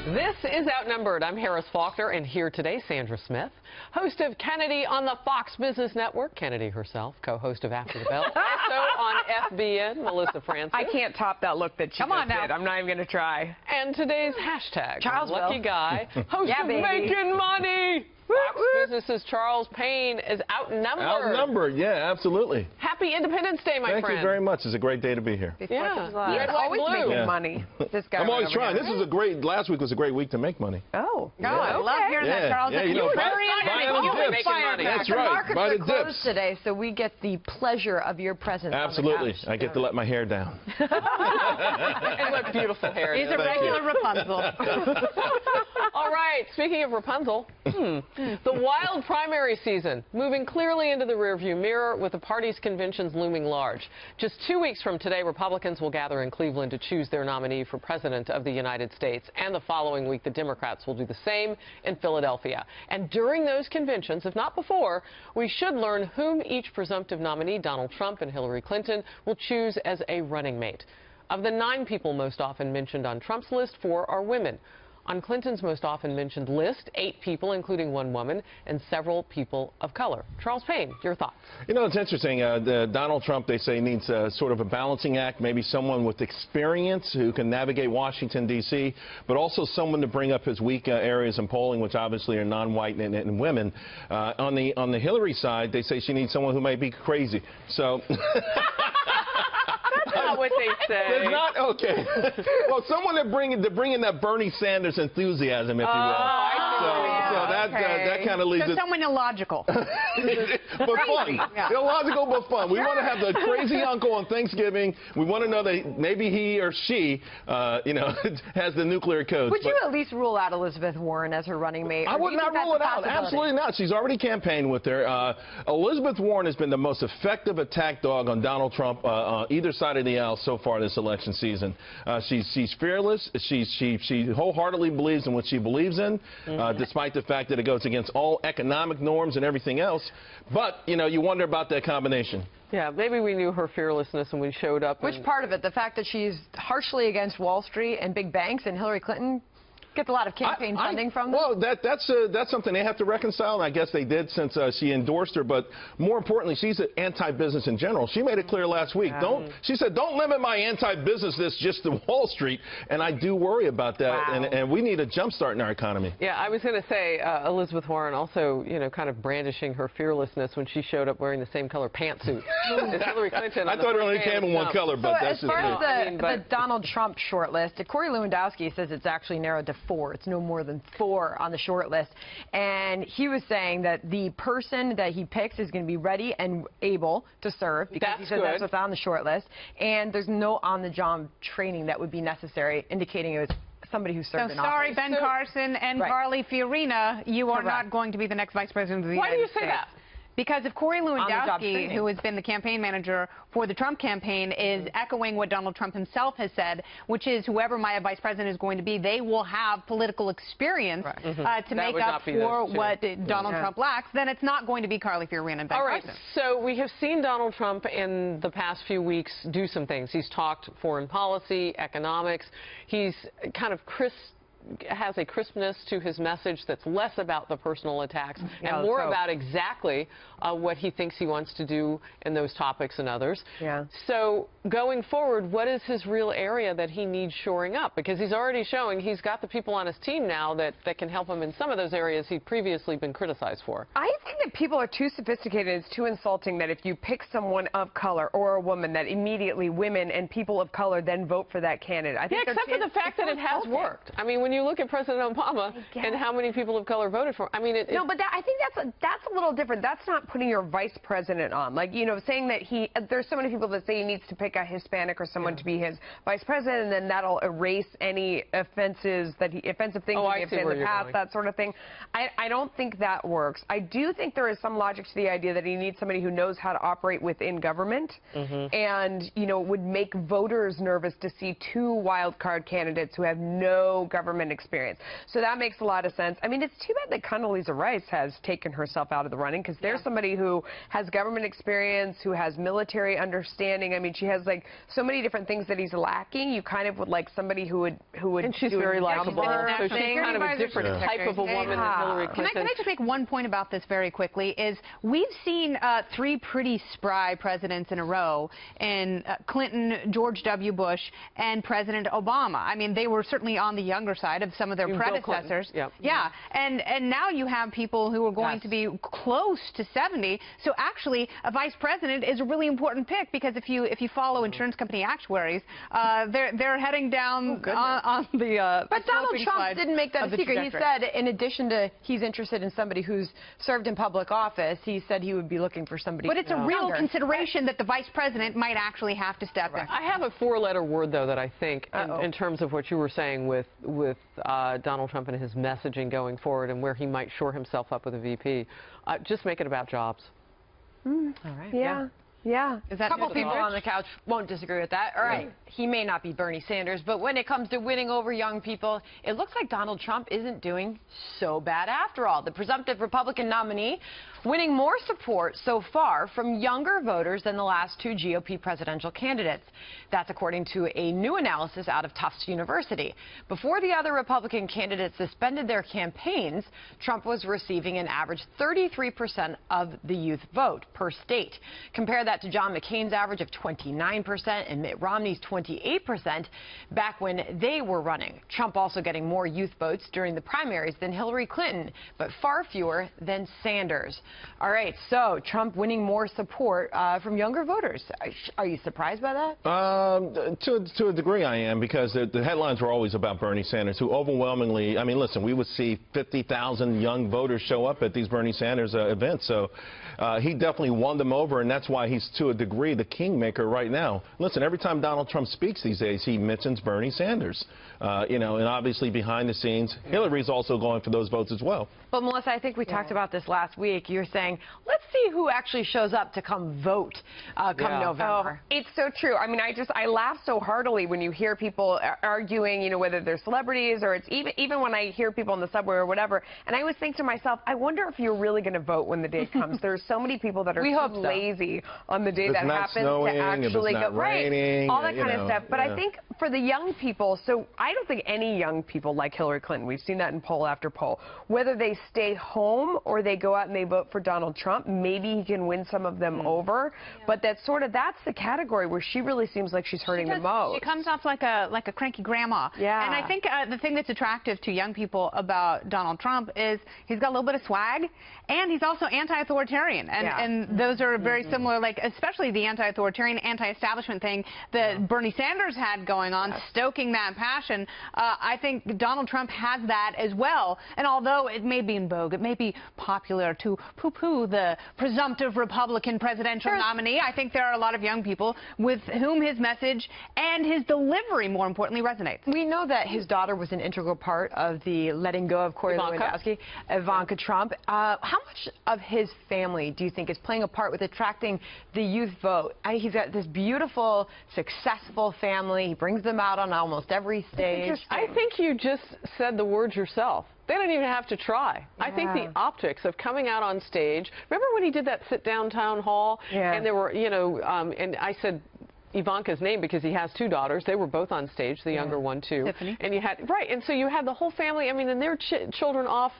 This is Outnumbered. I'm Harris Faulkner, and here today, Sandra Smith, host of Kennedy on the Fox Business Network. Kennedy herself, co-host of After the Bell. Also on FBN, Melissa Francis. I can't top that look that she did. I'm not even going to try. And today's hashtag, Charles Lucky Guy, host of Making Money. Fox Business's Charles Payne is outnumbered. Outnumbered, yeah, absolutely. Happy Independence Day, my friend. Thank you very much. It's a great day to be here. Yeah. He's always making money. This guy I'm always trying. This is a great, last week was a great week to make money. Oh. Yeah. I love hearing that, Charles. Yeah, you know, making money. That's the right. Markets are closed today, so we get the pleasure of your presence. Absolutely. I get to let my hair down. And what beautiful hair. He's a regular Rapunzel. All right, speaking of Rapunzel, the wild primary season moving clearly into the rearview mirror with the party's conventions looming large. Just 2 weeks from today, Republicans will gather in Cleveland to choose their nominee for President of the United States. And the following week, the Democrats will do the same in Philadelphia. And during those conventions, if not before, we should learn whom each presumptive nominee, Donald Trump and Hillary Clinton, will choose as a running mate. Of the 9 people most often mentioned on Trump's list, 4 are women. On Clinton's most often mentioned list, 8 people, including 1 woman, and several people of color. Charles Payne, your thoughts? You know, it's interesting. Donald Trump, they say, needs sort of a balancing act, maybe someone with experience who can navigate Washington, D.C., but also someone to bring up his weak areas in polling, which obviously are non-white and women. On the Hillary side, they say she needs someone who may be crazy. So... Not what they say. It's not okay. Well, someone to bring in that Bernie Sanders enthusiasm, if you will. So that kind of leads. So someone illogical. But fun. Illogical but fun. We want to have the crazy uncle on Thanksgiving. We want to know that maybe he or she, has the nuclear codes. Would you at least rule out Elizabeth Warren as her running mate? I would not rule it out. Absolutely not. She's already campaigned with her. Elizabeth Warren has been the most effective attack dog on Donald Trump on either side of the aisle so far this election season. She's fearless. She wholeheartedly believes in what she believes in, despite the fact that it goes against all economic norms and everything else. But, you wonder about that combination. Yeah, maybe we knew her fearlessness when we showed up. Which part of it? The fact that she's harshly against Wall Street and big banks, and Hillary Clinton gets a lot of campaign funding from them? Well, that's something they have to reconcile, and I guess they did since she endorsed her. But more importantly, she's an anti-business in general. She made it clear last week. She said, don't limit my anti-businessness just to Wall Street, and I do worry about that. And we need a jump start in our economy. Yeah, I was going to say Elizabeth Warren also, kind of brandishing her fearlessness when she showed up wearing the same color pantsuit as Hillary Clinton. I thought it only came in one color, but that's just as far as the Donald Trump shortlist, Corey Lewandowski says it's actually narrowed to 4. It's no more than 4 on the short list. And he was saying that the person that he picks is going to be ready and able to serve, because he says that's what's on the short list. And there's no on-the-job training that would be necessary, indicating it was somebody who served in office. Sorry, Ben Carson and Carly Fiorina, you are not going to be the next Vice President of the United States. Why do you say that? Because if Corey Lewandowski, who has been the campaign manager for the Trump campaign, is echoing what Donald Trump himself has said, which is whoever my vice president is going to be, they will have political experience to make up for what Donald Trump lacks, then it's not going to be Carly Fiorina and Ben Carson. So we have seen Donald Trump in the past few weeks do some things. He's talked foreign policy, economics. He's kind of has a crispness to his message that's less about the personal attacks and more about exactly what he thinks he wants to do in those topics and others. So going forward, what is his real area that he needs shoring up? Because he's already showing he's got the people on his team now that can help him in some of those areas he'd previously been criticized for. I think that people are too sophisticated. It's too insulting that if you pick someone of color or a woman, that immediately women and people of color then vote for that candidate. I think except for the fact that it has worked. I mean, when you look at President Obama and how many people of color voted for him, I mean, no, but I think that's a little different. That's not putting your vice president on. Like, saying that there's so many people that say he needs to pick a Hispanic or someone to be his vice president, and then that'll erase any offensive things he may have said in the past, that sort of thing. I don't think that works. I do think there is some logic to the idea that he needs somebody who knows how to operate within government and, would make voters nervous to see 2 wild card candidates who have no government government experience. So that makes a lot of sense. I mean, it's too bad that Condoleezza Rice has taken herself out of the running, because there's somebody who has government experience, who has military understanding. I mean, she has like so many different things that he's lacking. You kind of would like somebody who would and she's very likable. So she's kind of a different type of a woman than Hillary Clinton. Can I just make one point about this very quickly? Is we've seen three pretty spry presidents in a row in Clinton, George W. Bush, and President Obama. I mean, they were certainly on the younger side of some of their predecessors. Yep. Yeah, and now you have people who are going to be close to 70. So actually, a vice president is a really important pick, because if you follow insurance company actuaries, they're heading down on the. But Donald Trump didn't make that a secret. He said, in addition to he's interested in somebody who's served in public office, he said he would be looking for somebody. But it's a real consideration that the vice president might actually have to step in. I have a four-letter word, though, that I think, in terms of what you were saying with Donald Trump and his messaging going forward and where he might shore himself up with a VP, just make it about jobs. All right. Yeah. A couple people on the couch won't disagree with that. All right. He may not be Bernie Sanders, but when it comes to winning over young people, it looks like Donald Trump isn't doing so bad after all. The presumptive Republican nominee winning more support so far from younger voters than the last two GOP presidential candidates. That's according to a new analysis out of Tufts University. Before the other Republican candidates suspended their campaigns, Trump was receiving an average 33% of the youth vote per state. Compare that to John McCain's average of 29% and Mitt Romney's 28% back when they were running. Trump also getting more youth votes during the primaries than Hillary Clinton, but far fewer than Sanders. All right, so Trump winning more support from younger voters. Are you surprised by that? To a degree I am, because the headlines were always about Bernie Sanders, who overwhelmingly, I mean, listen, we would see 50,000 young voters show up at these Bernie Sanders events. So he definitely won them over, and that's why he's, to a degree, the kingmaker right now. Listen, every time Donald Trump speaks these days, he mentions Bernie Sanders. You know, and obviously behind the scenes, Hillary's also going for those votes as well. But Melissa, I think we talked about this last week. You're saying, let's see who actually shows up to come vote come November. Oh, it's so true. I mean, I laugh so heartily when you hear people arguing, you know, whether they're celebrities or it's even when I hear people in the subway or whatever. And I always think to myself, I wonder if you're really going to vote when the day comes. There's so many people that are too lazy on the day that happens to actually go raining, all that kind of stuff. But I think for the young people, so I don't think any young people like Hillary Clinton. We've seen that in poll after poll. Whether they stay home or they go out and they vote for Donald Trump, maybe he can win some of them over. But that's the category where she really seems like she's hurting the most. She comes off like a cranky grandma. Yeah. And I think the thing that's attractive to young people about Donald Trump is he's got a little bit of swag, and he's also anti-authoritarian. And those are very similar, like especially the anti-authoritarian, anti-establishment thing that Bernie Sanders had going on, stoking that passion. I think Donald Trump has that as well. And although it may be in vogue, it may be popular to poo-poo the presumptive Republican presidential nominee, I think there are a lot of young people with whom his message and his delivery, more importantly, resonates. We know that his daughter was an integral part of the letting go of Corey Lewandowski, Ivanka Trump. How much of his family do you think is playing a part with attracting the youth vote? He's got this beautiful, successful family. He brings them out on almost every stage. I think you just said the words yourself. They don't even have to try. I think the optics of coming out on stage. Remember when he did that sit-down town hall? And there were, you know, and I said Ivanka's name because he has two daughters. They were both on stage, the younger one too. Tiffany. And you had and so you had the whole family. I mean, and their children off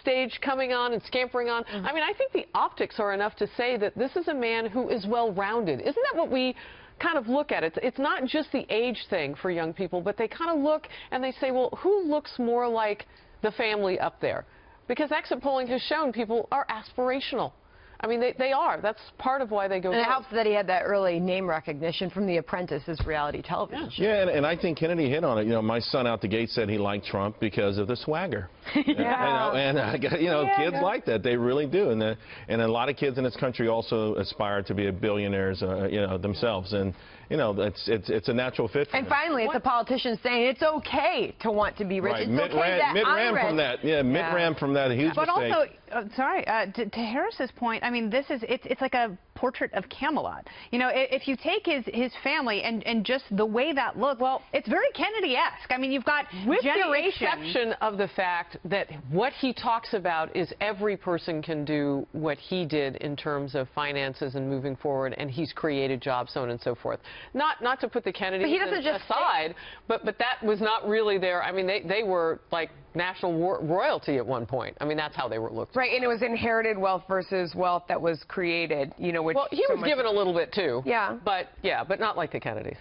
stage coming on and scampering on. I mean, I think the optics are enough to say that this is a man who is well-rounded. Isn't that what we kind of look at? It's not just the age thing for young people, but they kind of look and they say, well, who looks more like the family up there? Because exit polling has shown people are aspirational. I mean, they are. That's part of why they go. And it helps that he had that early name recognition from The Apprentice, his reality television show. Yeah, and I think Kennedy hit on it. You know, my son out the gate said he liked Trump because of the swagger. You know, kids like that. They really do. And a lot of kids in this country also aspire to be billionaires, you know, themselves. And you know, it's a natural fit for And him. finally, it's a politician saying it's okay to want to be rich. Right. It's okay that Mitt I'm ran rich. from that. Yeah, Mitt ran from that huge But mistake. also, to Harris's point, I mean, it's like a Portrait of Camelot. You know, if you take his family and just the way that looked, well, it's very Kennedy-esque. I mean, you've got with generations. the exception of the fact that what he talks about is every person can do what he did in terms of finances and moving forward, and he's created jobs, so on and so forth. Not to put the Kennedys aside, but that was not really their. I mean, they were like national royalty at one point. I mean, that's how they were looked. Right, and it was inherited wealth versus wealth that was created. You know, which well, he was given a little bit too. Yeah. But not like the Kennedys.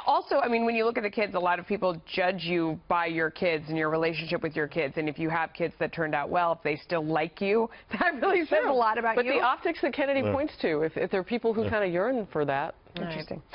Also, I mean, when you look at the kids, a lot of people judge you by your kids and your relationship with your kids. And if you have kids that turned out well, if they still like you, that really says a lot about you. But the optics that Kennedy points to, if there are people who kind of yearn for that. Interesting.